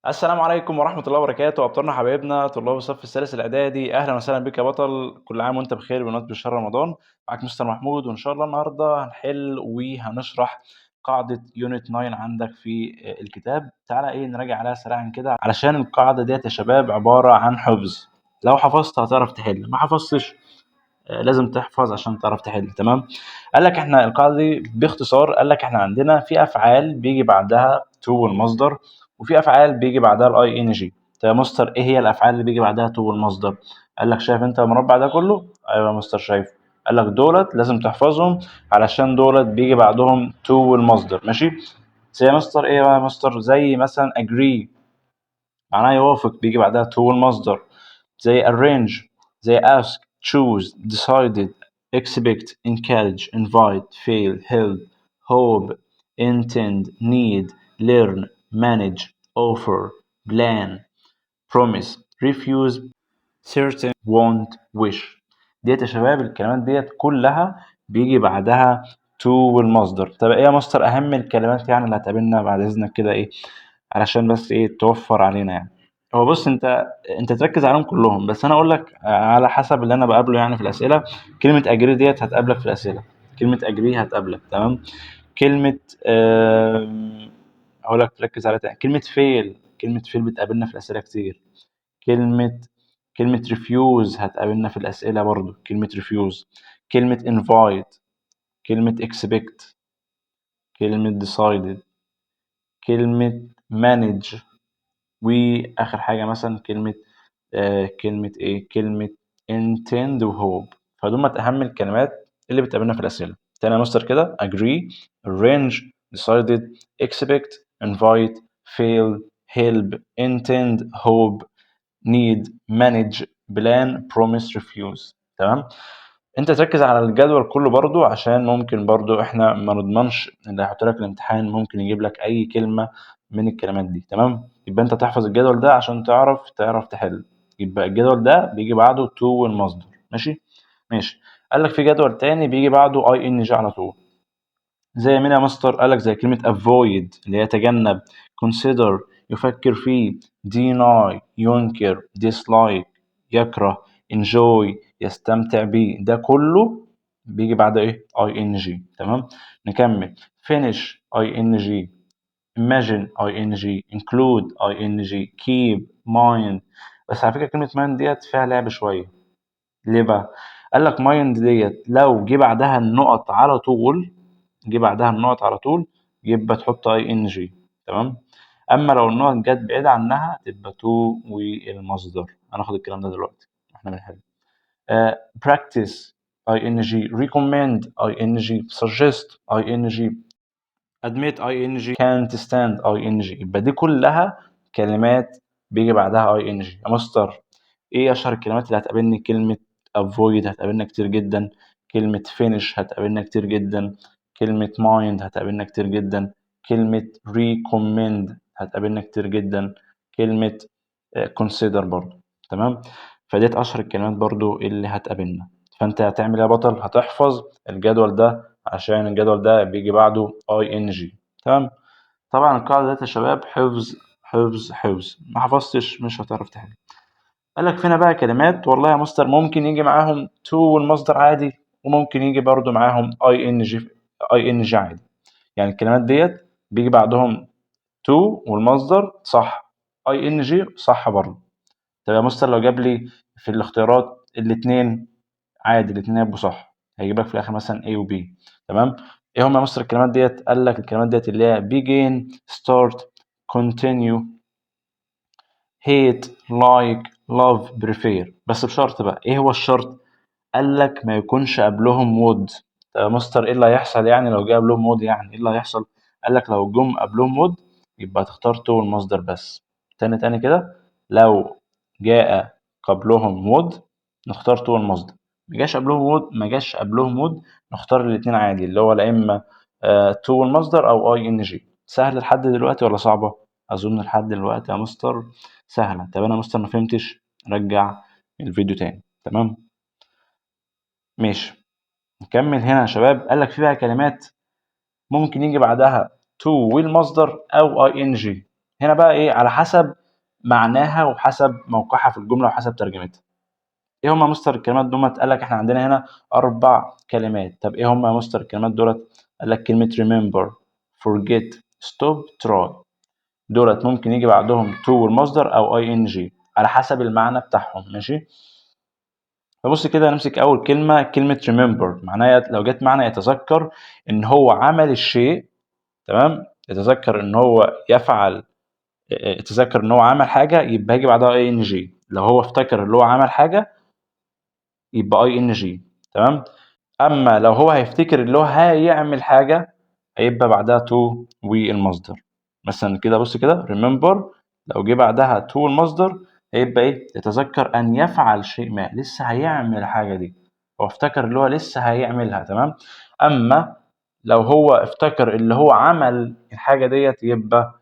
السلام عليكم ورحمة الله وبركاته، أبطالنا حبايبنا طلاب الصف الثالث الإعدادي، أهلا وسهلا بك يا بطل. كل عام وأنت بخير بمناسبة شهر رمضان. معاك مستر محمود، وإن شاء الله النهاردة هنحل وهنشرح قاعدة يونت 9 عندك في الكتاب. تعالى نراجع عليها سريعا كده، علشان القاعدة ديت يا شباب عبارة عن حفظ. لو حفظت هتعرف تحل، ما حفظتش لازم تحفظ عشان تعرف تحل. تمام. قال لك احنا القاعده دي باختصار، قال لك احنا عندنا في افعال بيجي بعدها تو والمصدر، وفي افعال بيجي بعدها الاي ان جي. طب يا مستر ايه هي الافعال اللي بيجي بعدها تو والمصدر؟ قال لك شايف انت المربع ده كله؟ ايوه يا مستر شايف. قال لك دولت لازم تحفظهم علشان دولت بيجي بعدهم تو والمصدر. ماشي. زي يا مستر ايه يا مستر؟ زي مثلا agree معناها يوافق، بيجي بعدها to والمصدر. زي arrange، زي ask، choose، decided، expect، encourage، invite، fail، help، hope، intend، need، learn، manage، offer، plan، promise، refuse، certain، want، wish. ديت يا شباب الكلمات ديت كلها بيجي بعدها to والمصدر. طب ايه يا مستر اهم الكلمات يعني اللي هتقابلنا بعد اذنك كده علشان بس توفر علينا يعني. هو بص، انت تركز عليهم كلهم، بس انا اقول لك على حسب اللي انا بقابله يعني في الاسئله. كلمه اجري ديت هتقابلك في الاسئله، كلمه اجري هتقابلك. تمام. كلمه هقول لك تركز على تاني. كلمه فيل، كلمه فيل بتقابلنا في الاسئله كتير. كلمه كلمه ريفيوز هتقابلنا في الاسئله برضو، كلمه ريفيوز. كلمه انفايت، كلمه اكسبكت، كلمه ديسايدد، كلمه مانج، واخر حاجه مثلا كلمه intend وhope. فدول اهم الكلمات اللي بتقابلنا في الاسئله. تاني يا مستر كده: agree، arrange، decided، expect، invite، fail، help، intend، hope، need، manage، plan، promise، refuse. تمام. انت تركز على الجدول كله برضو، عشان ممكن برضو احنا ما نضمنش اللي هيحط لك الامتحان ممكن يجيب لك اي كلمة من الكلمات دي. تمام. يبقى انت تحفظ الجدول ده عشان تعرف تحل. يبقى الجدول ده بيجي بعده تو والمصدر. ماشي. ماشي. قال لك في جدول تاني بيجي بعده اي ان جي على طول. زي مين يا مستر؟ قال لك زي كلمة avoid اللي هي يتجنب، consider يفكر فيه، deny ينكر، dislike يكره، enjoy يستمتع بيه. ده كله بيجي بعد ايه؟ ing. تمام. نكمل: finish ing، imagine ing، include ing، keep، mind. بس على فكرة كلمة mind ديت فيها لعب شوية. ليه بقى؟ قال لك mind ديت لو جه بعدها النقط على طول، يبقى تحط اي ان جي. تمام. اما لو النقط جت بعيد عنها تبقى تو والمصدر. هناخد الكلام ده دلوقتي احنا بنحل. practice اي ان جي، recommend اي ان جي، suggest اي ان جي، admit اي ان جي، can't stand اي ان جي. يبقى دي كلها كلمات بيجي بعدها اي ان جي. يا مستر ايه اشهر الكلمات اللي هتقابلني؟ كلمة avoid هتقابلنا كتير جدا، كلمة finish هتقابلنا كتير جدا، كلمة mind هتقابلنا كتير جدا، كلمة recommend هتقابلنا كتير جدا، كلمة consider برضو. تمام. فديت اشهر الكلمات برضو اللي هتقابلنا. فانت هتعمل ايه يا بطل؟ هتحفظ الجدول ده عشان الجدول ده بيجي بعده اي ان جي. تمام. طبعا القاعدة ديت يا شباب حفظ حفظ حفظ، ما حفظتش مش هتعرف تحل. قال لك فينا بقى كلمات والله يا مستر ممكن يجي معاهم تو والمصدر عادي، وممكن يجي برضو معاهم اي ان جي، اي ان جي عادي. يعني الكلمات ديت بيجي بعدهم تو والمصدر صح، اي ان جي صح برضو. طب يا مستر لو جاب لي في الاختيارات الاثنين عادي، الاثنين هيبقوا صح، هيجيب لك في الاخر مثلا A و B. تمام. ايه هم يا مستر الكلمات ديت؟ قال لك الكلمات ديت اللي هي begin، start، continue، hate، like، love، prefer. بس بشرط بقى. ايه هو الشرط؟ قال لك ما يكونش قبلهم would. طب يا مستر ايه اللي هيحصل يعني لو جه قبلهم would؟ يعني ايه اللي هيحصل؟ قال لك لو جم قبلهم would يبقى تختار to المصدر بس. تاني كده: لو جاء قبلهم would نختار to المصدر، ما جاش قبلهم would نختار الاتنين عادي، اللي هو لا اما to المصدر او اي ان جي. سهل لحد دلوقتي ولا صعبة؟ اظن لحد دلوقتي يا مستر سهلة. طب انا يا مستر ما فهمتش، رجع الفيديو تاني. تمام. ماشي. نكمل هنا يا شباب. قال لك في بقى كلمات ممكن يجي بعدها to والمصدر او اي ان جي. هنا بقى ايه على حسب معناها وحسب موقعها في الجمله وحسب ترجمتها. ايه هما يا مستر الكلمات دول؟ قال لك احنا عندنا هنا 4 كلمات. طب ايه هما يا مستر الكلمات دولت؟ قال لك كلمه remember، forget، stop، try. دولت ممكن يجي بعدهم to والمصدر او ing على حسب المعنى بتاعهم. ماشي. فبص كده نمسك اول كلمه، كلمه remember، معناها لو جت معنى يتذكر ان هو عمل الشيء. تمام. يتذكر ان هو يفعل، يتذكر ان هو عمل حاجه يبقى هيجي بعدها اي ان جي. لو هو افتكر ان هو عمل حاجه يبقى اي ان جي. تمام. اما لو هو هيفتكر اللي هو هيعمل حاجه هيبقى بعدها تو والمصدر. مثلا كده بص كده remember، لو جه بعدها تو المصدر هيبقى ايه؟ يتذكر ان يفعل شيء ما، لسه هيعمل الحاجه دي. هو افتكر اللي هو لسه هيعملها. تمام. اما لو هو افتكر اللي هو عمل الحاجه ديت يبقى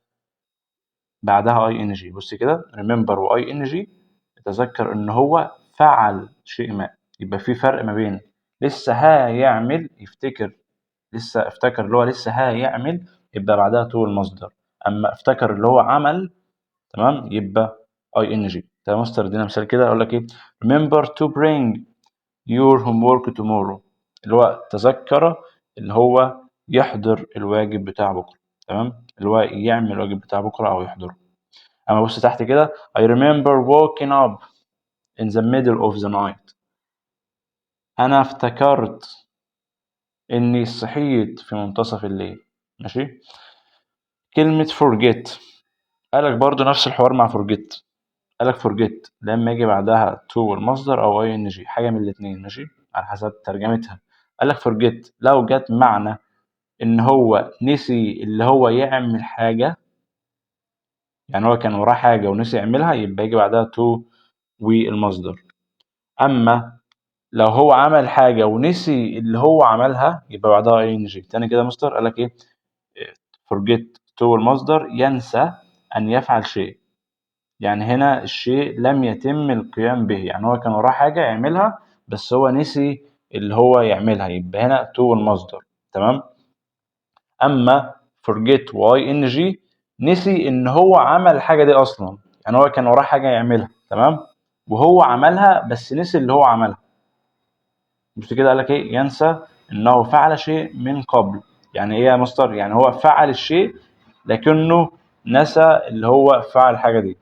بعدها اي ان جي. بص كده remember واي ان جي، يتذكر ان هو فعل شيء ما. يبقى في فرق ما بين لسه هيعمل، يفتكر لسه افتكر اللي هو لسه هيعمل يبقى بعدها تو المصدر. اما افتكر اللي هو عمل، تمام، يبقى اي ان جي. طب يا مستر ادينا مثال كده. اقول لك ايه؟ remember to bring your homework tomorrow، اللي هو تذكر اللي هو يحضر الواجب بتاع بكره. تمام. اللي هو يعمل الواجب بتاع بكره او يحضره. اما بص تحت كده I remember waking up in the middle of the night، انا افتكرت اني صحيت في منتصف الليل. ماشي. كلمة forget، قالك برضو نفس الحوار مع forget. قالك forget لما يجي بعدها to المصدر او ing، حاجة من الاتنين. ماشي. على حسب ترجمتها. قالك forget لو جت معنى ان هو نسي اللي هو يعمل حاجة، يعني هو كان وراه حاجة ونسي يعملها يبقى يجي بعدها to والمصدر. اما لو هو عمل حاجة ونسي اللي هو عملها يبقى بعدها اي ان جي. تاني كده مستر قال لك ايه؟ forget to المصدر ينسى ان يفعل شيء، يعني هنا الشيء لم يتم القيام به، يعني هو كان وراه حاجة يعملها بس هو نسي اللي هو يعملها يبقى هنا to المصدر. تمام. اما forget واي ان جي نسي ان هو عمل الحاجة دي اصلا، يعني هو كان وراه حاجة يعملها. تمام. وهو عملها بس نسي اللي هو عملها. بص كده قال لك ايه؟ ينسى انه فعل شيء من قبل. يعني ايه يا مستر؟ يعني هو فعل الشيء لكنه نسى اللي هو فعل الحاجه دي.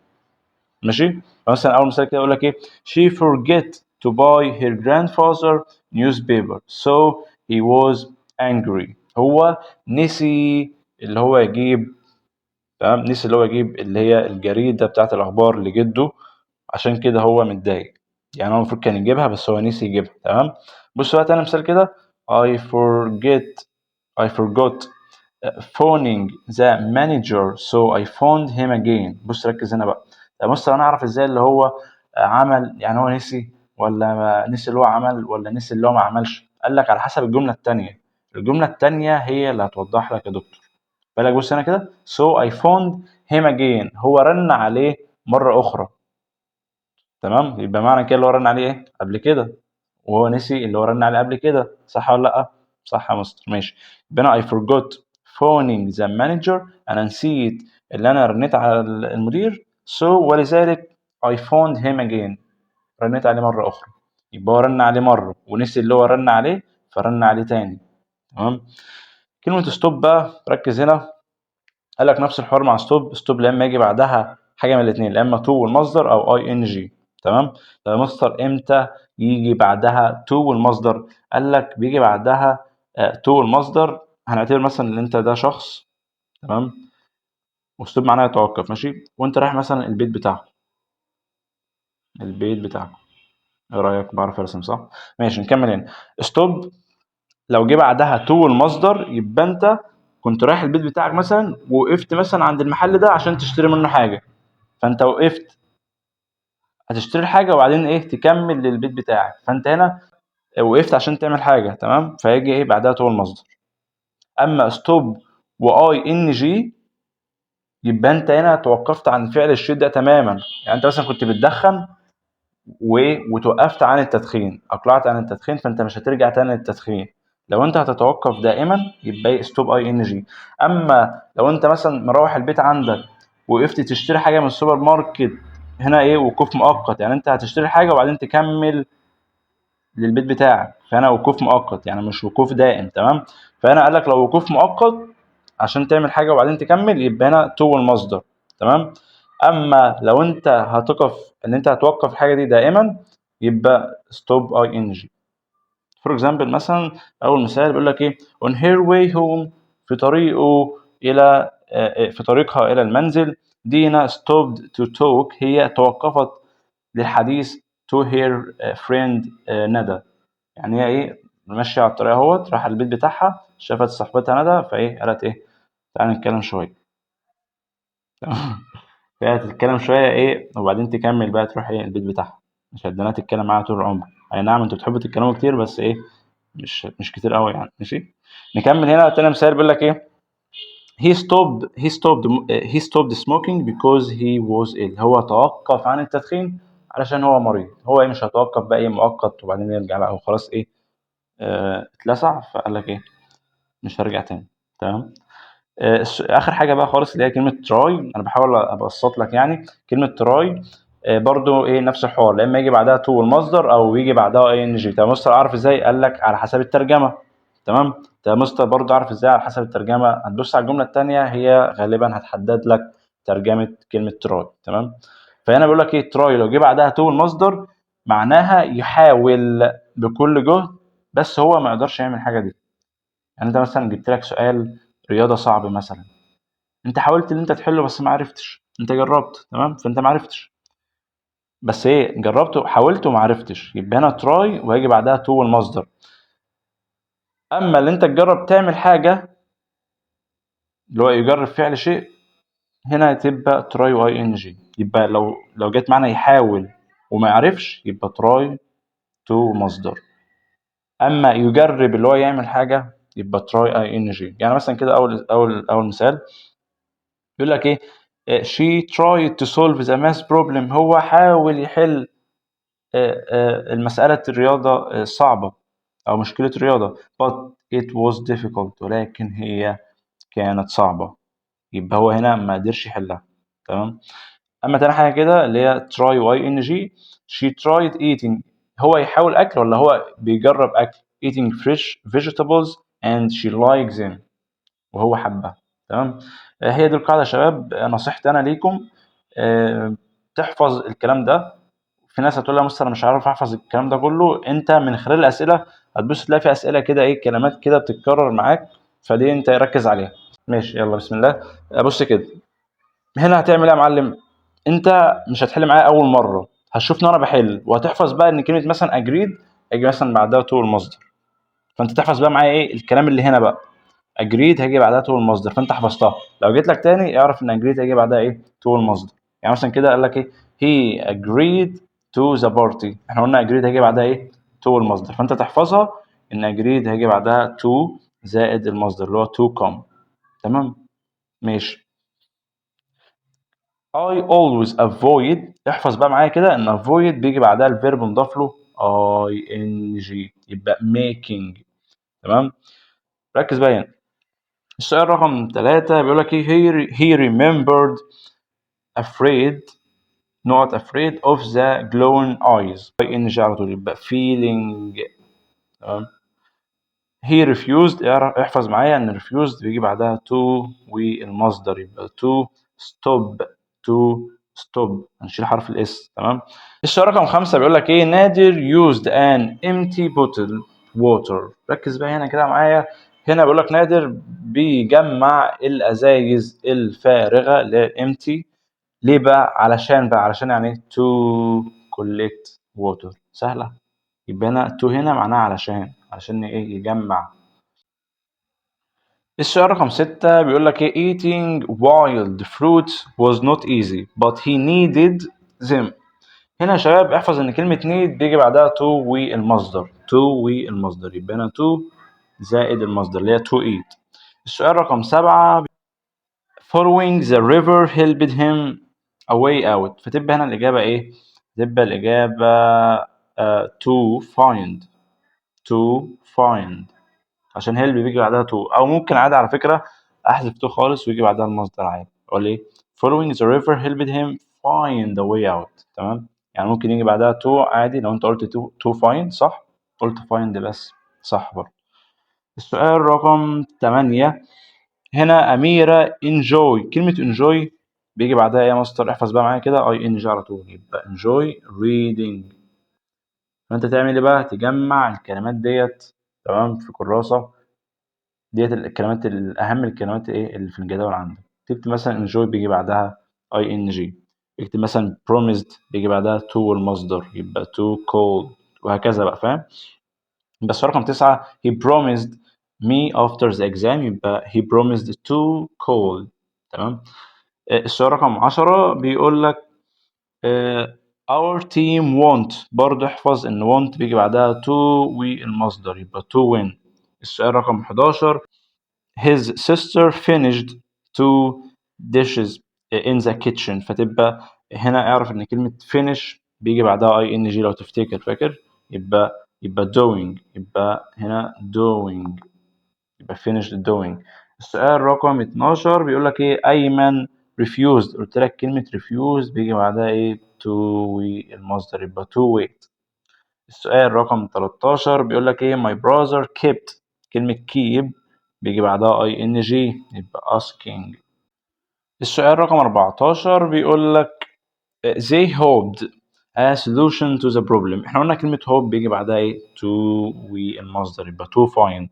ماشي. مثلا اول مثال كده يقول لك ايه؟ she forget to buy her grandfather newspaper so he was angry. هو نسي اللي هو يجيب، تمام، نسي اللي هو يجيب اللي هي الجريدة بتاعت الأخبار لجده، عشان كده هو متضايق. يعني هو المفروض كان يجيبها بس هو نسي يجيبها. تمام. بص بقى تاني مثال كده I forget I forgot phoning the manager so I phoned him again. بص ركز هنا بقى. طب بص انا اعرف ازاي اللي هو عمل، يعني هو نسي ولا نسي اللي هو عمل ولا نسي اللي هو ما عملش؟ قال لك على حسب الجملة التانية. الجملة التانية هي اللي هتوضح لك يا دكتور. بالك بص هنا كده so I phoned him again، هو رن عليه مرة أخرى. تمام. يبقى معنى كده اللي هو رن عليه إيه؟ قبل كده، وهو نسي اللي هو رن عليه قبل كده. صح ولا لأ؟ صح يا مستر. ماشي. يبقى أنا I forgot phoning the manager، أنا نسيت اللي أنا رنيت على المدير so ولذلك I phoned him again، رنيت عليه مرة أخرى. يبقى هو رن عليه مرة ونسي اللي هو رن عليه فرن عليه تاني. تمام. كلمة ستوب بقى ركز هنا. قال لك نفس الحوار مع ستوب لما يجي بعدها حاجه من الاثنين، لا اما تو والمصدر او اي ان جي. تمام. طب مستر امتى يجي بعدها تو والمصدر؟ قال لك بيجي بعدها تو والمصدر. هنعتبر مثلا ان انت ده شخص، تمام، وستوب معناها يتوقف. ماشي. وانت رايح مثلا البيت بتاعك، البيت بتاعك. ايه رايك؟ بعرف ارسم صح؟ ماشي نكمل هنا. ستوب لو جه بعدها تو والمصدر يبقى انت كنت رايح البيت بتاعك مثلا ووقفت مثلا عند المحل ده عشان تشتري منه حاجه، فانت وقفت هتشتري حاجه وبعدين ايه تكمل للبيت بتاعك، فانت هنا وقفت عشان تعمل حاجه. تمام. فيجي ايه بعدها تو المصدر. اما ستوب واي ان جي يبقى انت هنا توقفت عن فعل الشيء ده تماما. يعني انت مثلا كنت بتدخن وتوقفت عن التدخين، اقلعت عن التدخين، فانت مش هترجع تاني للتدخين. لو انت هتتوقف دائما يبقى ستوب اي ان جي. اما لو انت مثلا مروح البيت عندك وقفت تشتري حاجه من السوبر ماركت، هنا ايه وقوف مؤقت، يعني انت هتشتري حاجه وبعدين تكمل للبيت بتاعك، فهنا وقوف مؤقت يعني مش وقوف دائم. تمام. فهنا قال لك لو وقوف مؤقت عشان تعمل حاجه وبعدين تكمل يبقى هنا تو المصدر. تمام. اما لو انت هتقف ان انت هتوقف الحاجه دي دائما يبقى ستوب اي ان جي. فور اكزامبل مثلا اول مثال بيقول لك ايه on her way home، في طريقه الى في طريقها الى المنزل، دينا stopped to talk، هي توقفت للحديث to her friend ندى. يعني هي ايه ماشيه على الطريق اهوت، راح البيت بتاعها شافت صاحبتها ندى فايه قالت ايه تعالى نتكلم شويه. فهي تتكلم شويه ايه وبعدين تكمل بقى تروح ايه البيت بتاعها، مش هتدانها تتكلم معاها طول العمر. اي نعم انتوا بتحبوا تتكلموا كتير بس ايه مش كتير قوي يعني. ماشي. نكمل هنا تاني مثال بيقول لك ايه he stopped smoking because he was ill، هو توقف عن التدخين علشان هو مريض. هو ايه مش هتوقف بقى ايه مؤقت وبعدين يرجع بقى وخلاص ايه اتلسع فقال لك ايه مش هرجع تاني. تمام. اخر حاجه بقى خالص اللي هي كلمه تراي، انا بحاول ابسط لك يعني كلمه تراي برضو ايه نفس الحوار، لا اما يجي بعدها تو المصدر او يجي بعدها اي ان جي. طب مستر اعرف ازاي؟ قال لك على حسب الترجمه. تمام. طب مستر برضو اعرف ازاي على حسب الترجمه؟ هتبص على الجمله الثانيه هي غالبا هتحدد لك ترجمه كلمه تراي. تمام. فهنا بيقول لك ايه تراي لو جه بعدها تو المصدر معناها يحاول بكل جهد بس هو ما يقدرش يعمل الحاجه دي. يعني انت مثلا جبت لك سؤال رياضه صعب مثلا، انت حاولت ان انت تحله بس ما عرفتش، انت جربت تمام فانت ما عرفتش، بس ايه جربت وحاولت وما عرفتش يبقى هنا تراي وهيجي بعدها تو المصدر. اما اللي انت تجرب تعمل حاجه اللي هو يجرب فعل شيء هنا هتبقى تراي واي ان جي. يبقى لو جت معانا يحاول وما يعرفش يبقى تراي تو مصدر. اما يجرب اللي هو يعمل حاجه يبقى تراي اي ان جي. يعني مثلا كده اول مثال يقول لك ايه she tried to solve the math problem، هو حاول يحل المسألة الرياضة صعبة أو مشكلة رياضة but it was difficult، ولكن هي كانت صعبة، يبقى هو هنا ما قدرش يحلها. تمام. أما تاني حاجة كده اللي هي try y n g she tried eating، هو يحاول أكل ولا هو بيجرب أكل eating fresh vegetables and she likes them، وهو حبها. تمام. هي دي القاعدة يا شباب. نصيحتي أنا ليكم تحفظ الكلام ده. في ناس هتقول لها مستر انا مش عارف احفظ الكلام ده كله، انت من خلال الاسئله هتبص تلاقي في اسئله كده ايه كلمات كده بتتكرر معاك، فدي انت ركز عليها. ماشي يلا بسم الله. بص كده هنا هتعمل ايه يا معلم؟ انت مش هتحل معايا اول مره، هتشوفني وانا بحل وهتحفظ بقى ان كلمه مثلا اجريد هيجي مثلا بعدها تو المصدر، فانت تحفظ بقى معايا ايه الكلام اللي هنا بقى اجريد هيجي بعدها تو المصدر فانت حفظتها. لو جيت لك تاني اعرف ان اجريد هيجي بعدها ايه تو المصدر. يعني مثلا كده قال لك ايه he agreed to the party، احنا قلنا agreed هيجي بعدها ايه تو المصدر فانت تحفظها ان agreed هيجي بعدها to زائد المصدر اللي هو to come. تمام. ماشي. I always avoid، احفظ بقى معايا كده ان avoid بيجي بعدها الفيرب مضاف له ing يبقى making. تمام. ركز بقى هنا السؤال رقم 3 بيقول لك ايه he remembered afraid not afraid of the glowing eyes ing على طول يبقى feeling. تمام. he refused احفظ معايا ان refused بيجي بعدها to والمصدر يبقى to stop to stop هنشيل حرف الاس. تمام. السؤال رقم 5 بيقول لك ايه نادر used an empty bottle water. ركز بقى هنا كده معايا. هنا بيقول لك نادر بيجمع الازايز الفارغه اللي هي empty. ليه بقى؟ علشان يعني to collect water. سهله. يبقى هنا to هنا معناها علشان ايه يجمع. السؤال رقم 6 بيقول لك ايه eating wild fruits was not easy but he needed them. هنا يا شباب احفظ ان كلمة need بيجي بعدها to والمصدر يبقى هنا to زائد المصدر اللي هي to eat. السؤال رقم 7 following the river helped him a way out، فتبقى هنا الإجابة إيه؟ تبقى الإجابة to find عشان help بيجي بعدها to، أو ممكن عادي على فكرة أحذف to خالص ويجي بعدها المصدر عادي أقول إيه following the river helped him find the way out. تمام، يعني ممكن يجي بعدها to عادي لو انت قلت to find صح، قلت find بس صح برضه. السؤال رقم 8 هنا أميرة enjoy. كلمة enjoy بيجي بعدها إيه يا مستر؟ احفظ بقى معايا كده ING على طول، يبقى enjoy reading. فأنت تعمل إيه بقى؟ تجمع الكلمات ديت تمام في كراسة، ديت الكلمات الأهم، الكلمات إيه اللي في الجدول عندك. تكتب مثلا enjoy بيجي بعدها ING، اكتب مثلا promised بيجي بعدها to والمصدر يبقى to cold، وهكذا بقى، فاهم؟ بس رقم 9 he promised me after the exam يبقى he promised to call. تمام. السؤال رقم 10 بيقول لك our team won't، برضه احفظ ان won't بيجي بعدها to والمصدر يبقى to win. السؤال رقم 11 his sister finished two dishes in the kitchen، فتبقى هنا اعرف ان كلمة finish بيجي بعدها ing لو تفتكر، فاكر؟ يبقى doing، يبقى هنا doing، يبقى finished doing. السؤال رقم 12 بيقول لك ايه؟ أيمن refused، قلت لك كلمة refused بيجي بعدها ايه؟ to والمصدر يبقى to wait. السؤال رقم 13 بيقول لك ايه؟ my brother kept، كلمة keep بيجي بعدها ing يبقى asking. السؤال رقم 14 بيقول لك they hoped a solution to the problem. احنا قلنا كلمة hope بيجي بعدها ايه؟ to والمصدر يبقى to find.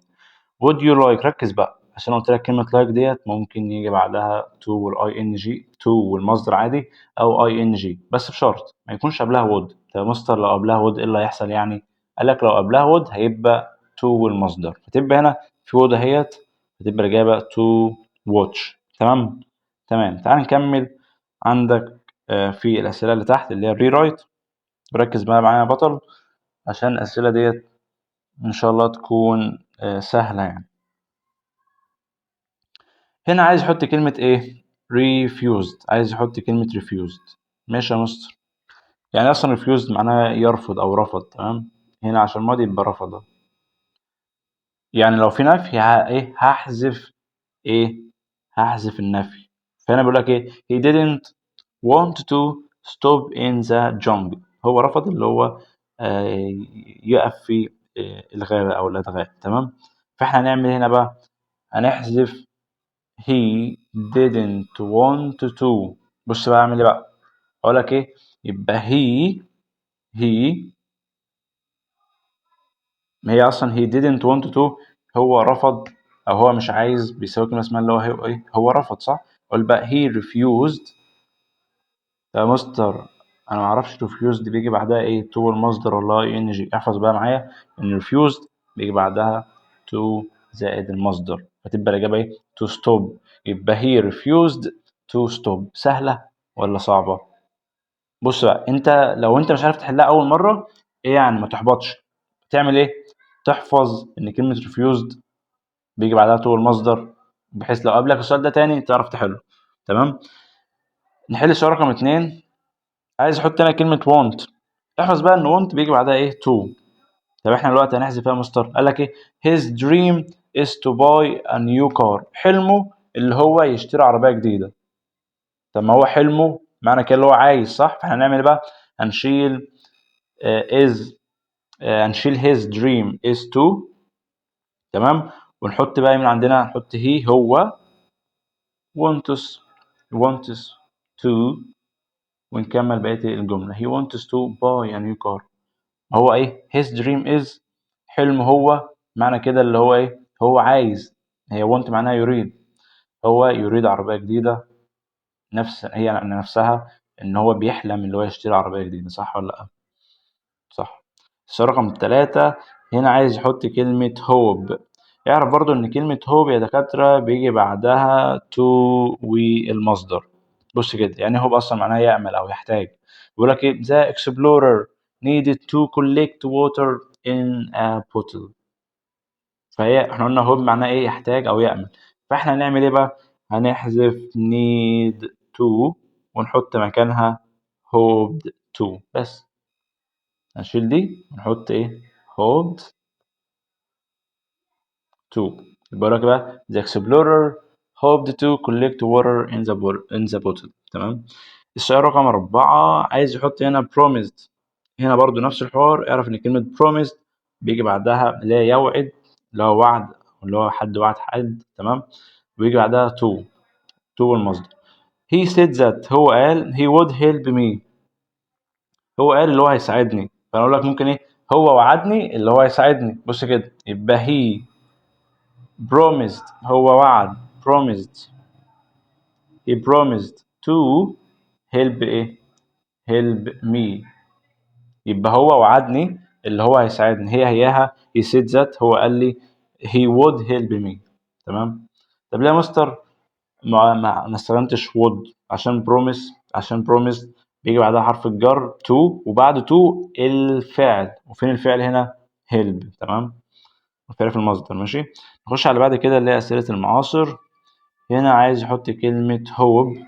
would you like، ركز بقى عشان قلت لك كلمة like ديت ممكن يجي بعدها to والاي ان جي، to والمصدر عادي او اي ان جي، بس بشرط ما يكونش قبلها would. طب يا مستر لو قبلها would ايه اللي هيحصل يعني؟ قال لك لو قبلها would هيبقى to والمصدر، فتبقى هنا في would اهيت، فتبقى الإجابة to watch. تمام. تمام، تعال نكمل. عندك في الأسئلة اللي تحت اللي هي الري رايت، ركز بقى معايا يا بطل عشان الأسئلة ديت إن شاء الله تكون سهلة يعني. هنا عايز يحط كلمة إيه؟ refused، عايز يحط كلمة refused. ماشي يا مستر، يعني أصلا refused معناها يرفض أو رفض، تمام؟ هنا عشان ماضي يبقى رفض. يعني لو في نفي إيه؟ هحذف إيه؟ هحذف النفي. فهنا بيقول لك إيه؟ he didn't want to stop in the jungle. هو رفض اللي هو يقف في الغابة أو الأدغال، تمام؟ فإحنا هنعمل هنا بقى هنحذف he didn't want to. بص بقى اعمل ايه بقى؟ اقول لك ايه؟ يبقى he ما هي اصلا he didn't want to، هو رفض او هو مش عايز، بيساوي كلمه اسمها اللي هو ايه؟ هو رفض، صح؟ اقول بقى he refused. يا مستر انا ما اعرفش refused بيجي بعدها ايه؟ to المصدر ولا اي ان جي؟ احفظ بقى معايا ان refused بيجي بعدها to زائد المصدر، فتبقى الاجابه ايه؟ to stop. يبقى he refused to stop. سهله ولا صعبه؟ بص بقى، انت لو انت مش عارف تحلها اول مره ايه يعني، ما تحبطش. تعمل ايه؟ تحفظ ان كلمه refused بيجي بعدها to المصدر، بحيث لو قابلك السؤال ده تاني تعرف تحله. تمام. نحل السؤال رقم 2. عايز احط هنا كلمه want، احفظ بقى ان want بيجي بعدها ايه؟ to. طب احنا دلوقتي هنحذف فيها مستر. قال لك ايه؟ his dream is to buy a new car. حلمه اللي هو يشتري عربيه جديده. طب ما هو حلمه معنى كده اللي هو عايز، صح؟ فاحنا هنعمل ايه بقى؟ هنشيل is هنشيل his dream is to، تمام، ونحط بقى من عندنا نحط he هو wants to، ونكمل بقية الجملة he wants to buy a new car. هو ايه؟ his dream is حلم هو، معنى كده اللي هو ايه؟ هو عايز. هي want معناها يريد، هو يريد عربية جديدة، هي نفسها ان هو بيحلم اللي هو يشتري عربية جديدة، صح ولا لا؟ صح. السؤال رقم 3 هنا عايز يحط كلمة hope. اعرف برضو ان كلمة hope يا دكاترة بيجي بعدها to والمصدر. بص كده، يعني hope اصلا معناها يأمل او يحتاج. بيقول لك ايه؟ the explorer needed to collect water in a bottle. فهي احنا قلنا hope معناها ايه؟ يحتاج او يأمل. فاحنا هنعمل ايه بقى؟ هنحذف need to ونحط مكانها hoped to بس. هنشيل دي ونحط ايه؟ hoped to. يبقى لك بقى the explorer hoped to collect water in the bottle. تمام. السؤال رقم 4 عايز يحط هنا promised. هنا برضو نفس الحوار، اعرف ان كلمة promised بيجي بعدها اللي هي يوعد، اللي هو وعد، اللي هو حد وعد حد. تمام. ويجي بعدها to المصدر. he said that هو قال he would help me. هو قال اللي هو هيساعدني، فانا اقول لك ممكن ايه، هو وعدني اللي هو هيساعدني. بص كده، يبقى he promised، هو وعد he promised to help ايه، help me. يبقى هو وعدني اللي هو هيساعدني، هياها he said that، هو قال لي he would help me. تمام. طب ليه يا مستر ما استخدمتش would؟ عشان promise بيجي بعدها حرف الجر to، وبعد to الفعل، وفين الفعل هنا؟ help. تمام. الفعل في المصدر. ماشي. نخش على بعد كده اللي هي أسئلة المعاصر. هنا عايز يحط كلمة hope.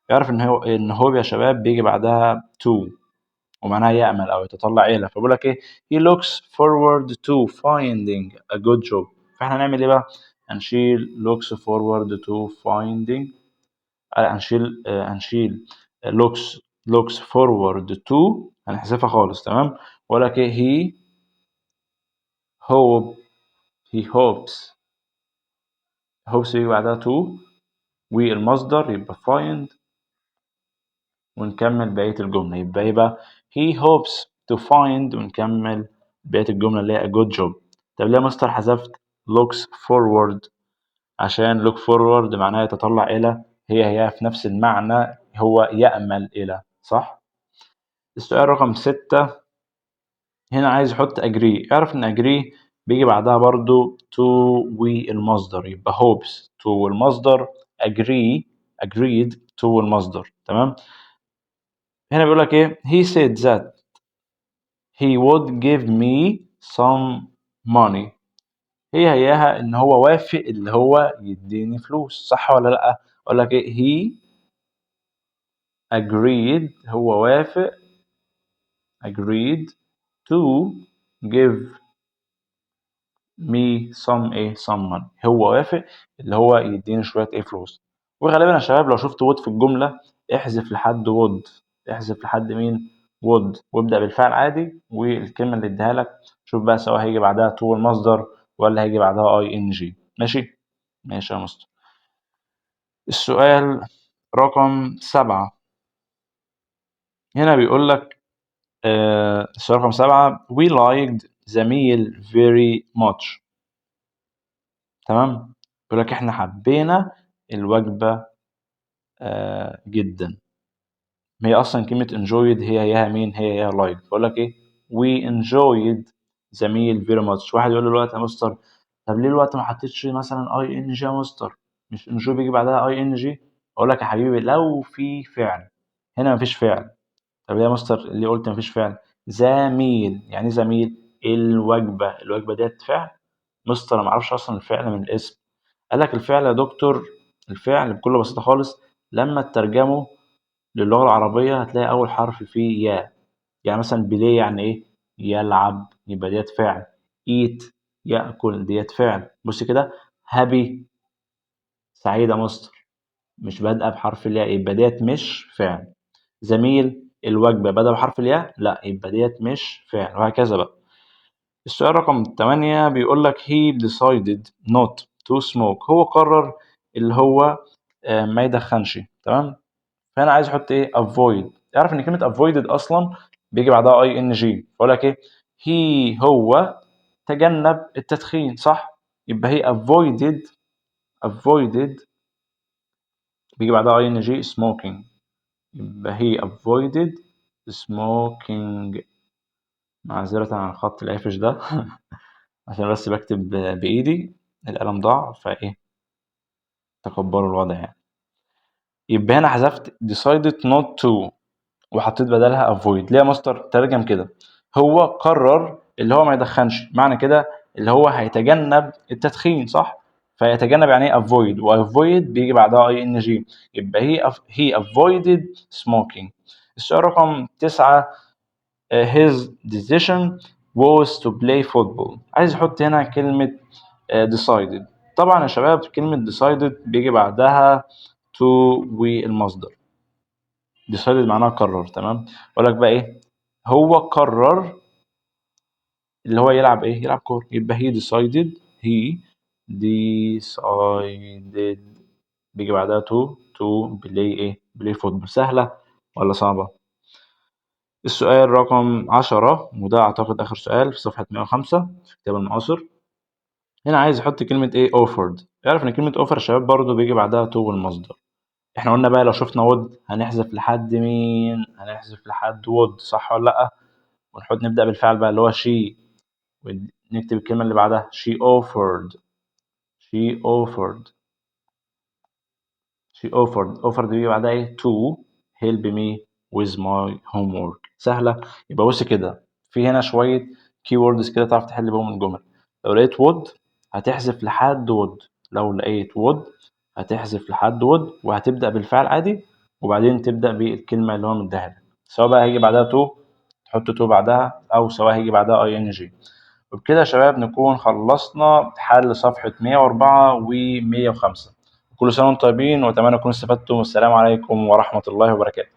يعرف إن hope يا شباب بيجي بعدها to، ومعناها يأمل أو يتطلع إلى. فبقول لك إيه، he looks forward to finding a good job. فإحنا هنعمل إيه بقى؟ هنشيل looks forward to finding، هنشيل looks forward to، هنحذفها خالص. تمام. بقول لك إيه، hope he hopes يجي بعدها to، والمصدر يبقى find، ونكمل بقية الجملة. يبقى إيه بقى؟ he hopes to find، ونكمل بقية الجملة اللي هي a good job. طب ليه يا مستر حذفت looks forward؟ عشان look forward معناها يتطلع إلى، هي في نفس المعنى، هو يأمل إلى. صح؟ السؤال رقم 6 هنا عايز يحط agree. اعرف إن agree بيجي بعدها برضو to والمصدر، يبقى hopes to والمصدر، agreed to والمصدر. تمام. هنا بيقول لك إيه، he said that he would give me some money. هياها ان هو وافق اللي هو يديني فلوس. صح ولا لا؟ اقول لك ايه، he agreed، هو وافق agreed to give me some money. هو وافق اللي هو يديني شوية فلوس. وغالبا يا شباب لو شفت would في الجملة احذف لحد would، احذف لحد مين؟ would، وابدأ بالفعل عادي، والكلمة اللي اديها لك شوف بقى سواء هيجي بعدها to المصدر ولا هيجي بعدها ing. ماشي. ماشي يا مستر. السؤال رقم 7 هنا بيقول لك السؤال رقم 7 we liked the meal very much. تمام. بيقول لك احنا حبينا الوجبة جدا. هي اصلا كلمة enjoyed هي مين؟ هي liked. بقول لك ايه، we enjoyed the meal very much. واحد يقول لي الوقت يا مستر، طب ليه الوقت ما حطيتش مثلا اي ان جي يا مستر؟ مش enjoy بيجي بعدها اي ان جي؟ اقول لك يا حبيبي لو في فعل. هنا مفيش فعل. طب ليه يا مستر اللي قلت مفيش فعل؟ زميل. يعني ايه زميل؟ الوجبة ديت فعل. مستر أنا معرفش أصلا الفعل من الاسم. قال لك الفعل يا دكتور، الفعل بكل بساطة خالص لما تترجمه للغة العربية هتلاقي أول حرف فيه يا. يعني مثلا بلاي يعني إيه؟ يلعب، يبقى ديت فعل. eat يأكل، ديت فعل. بص كده، happy سعيد يا مستر، مش بادئة بحرف الياء، يبقى ديت مش فعل. زميل الوجبة بدأ بحرف الياء، لا يبقى ديت مش فعل، وهكذا بقى. السؤال رقم 8 بيقول لك he decided not to smoke. هو قرر اللي هو ما يدخنش. تمام. فأنا عايز أحط إيه، avoid. تعرف إن كلمة avoided أصلا بيجي بعدها ing. فأقول لك إيه، هو تجنب التدخين. صح. يبقى هي avoided بيجي بعدها ing smoking. يبقى هي avoided smoking. معذرة عن الخط القافش ده عشان بس بكتب بإيدي، القلم ضاع فإيه، تقبلوا الوضع يعني. يبقى هنا حذفت decided not to وحطيت بدلها avoid. ليه يا مستر؟ ترجم كده، هو قرر اللي هو ما يدخنش، معنى كده اللي هو هيتجنب التدخين. صح. فيتجنب يعني ايه avoid، وavoid بيجي بعدها ing. يبقى he avoided smoking. السؤال رقم 9 his decision was to play football. عايز احط هنا كلمة decided. طبعا يا شباب كلمة decided بيجي بعدها to والمصدر. decided معناها قرر. تمام. اقول لك بقى ايه، هو قرر اللي هو يلعب ايه، يلعب كورة، يبقى he decided. he decided بيجي بعدها to play ايه، play football. سهلة ولا صعبة؟ السؤال رقم 10 وده اعتقد اخر سؤال في صفحة 105 في كتاب المعاصر. هنا عايز يحط كلمة ايه، offered. يعرف ان كلمة offer يا شباب برضو بيجي بعدها to والمصدر. احنا قلنا بقى لو شفنا would هنحذف لحد مين، هنحذف لحد would، صح ولا لأ؟ ونحط نبدأ بالفعل بقى اللي هو she، ونكتب الكلمة اللي بعدها she offered. she offered offered بيجي بعدها ايه، to help me with my homework. سهلة. يبقى بص كده، في هنا شوية keywords كده تعرف تحل بيهم الجمل. لو لقيت would هتحذف لحد would، لو لقيت would هتحذف لحد would وهتبدأ بالفعل عادي، وبعدين تبدأ بالكلمة اللي هو مديها لك، سواء بقى هيجي بعدها to تحط to بعدها، أو سواء هيجي بعدها ing. وبكده يا شباب نكون خلصنا حل صفحة 104 و 105. كل سنة وانتم طيبين، وأتمنى تكونوا استفدتم، والسلام عليكم ورحمة الله وبركاته.